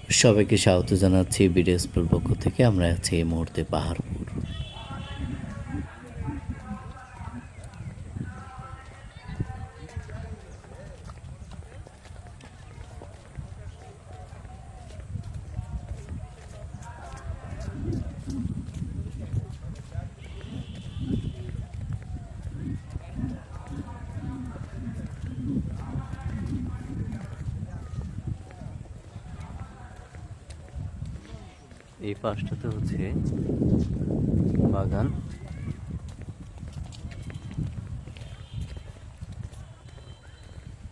সবাইকে স্বাগত জানাচ্ছি বিডিএসপুর পক্ষ থেকে। আমরা আছি এই মুহূর্তে পাহাড়পুর। এই পাশটাতে হচ্ছে বাগান।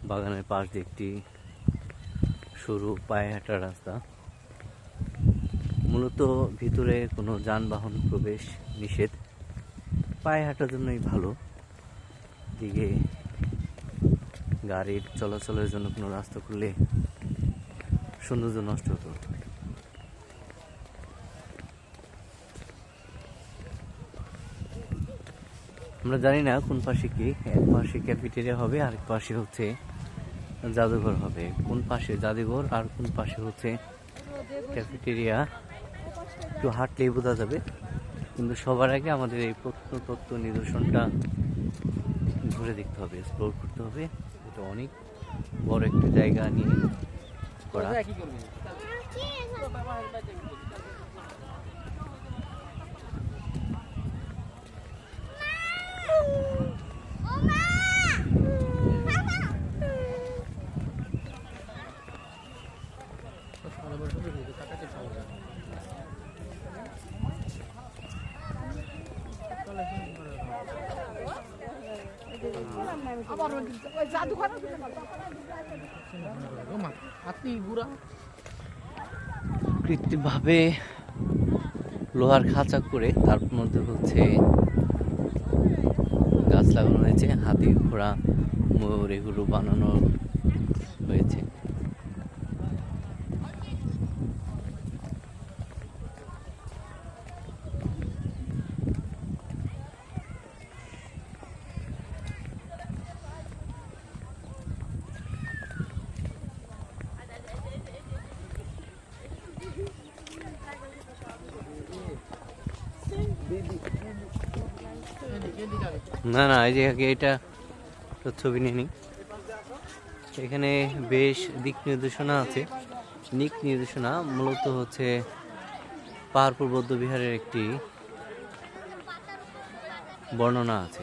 বাগানের পাশ দিয়ে একটি সরু পায়ে হাঁটার রাস্তা। মূলত ভিতরে কোনো যানবাহন প্রবেশ নিষেধ, পায়ে হাঁটার জন্যই ভালো। দিকে গাড়ির চলাচলের জন্য কোনো রাস্তা করলে সৌন্দর্য নষ্ট হতো। আমরা জানি না কোন পাশে কি, এক পাশে ক্যাফেটেরিয়া হবে, আরেক পাশে হচ্ছে জাদুঘর হবে। কোন পাশে জাদুঘর আর কোন পাশে হচ্ছে ক্যাফেটেরিয়া একটু হাঁটলেই বোঝা যাবে। কিন্তু সবার আগে আমাদের এই প্রত্নতত্ত্ব নিদর্শনটা ঘুরে দেখতে হবে, এক্সপ্লোর করতে হবে। এটা অনেক বড় একটা জায়গা নিয়ে করা। কৃত্রিমভাবে লোহার খাঁচা করে তার মধ্যে হচ্ছে গাছ লাগানো হয়েছে, হাতি, ঘোড়া, ময়ূর এগুলো বানানো হয়েছে। না না, এই যে এটা ছবি নিয়ে নিই। এখানে বেশ দিক নির্দেশনা আছে। দিক নির্দেশনা মূলত হচ্ছে পাহাড়পুর বৌদ্ধ বিহারের একটি বর্ণনা আছে।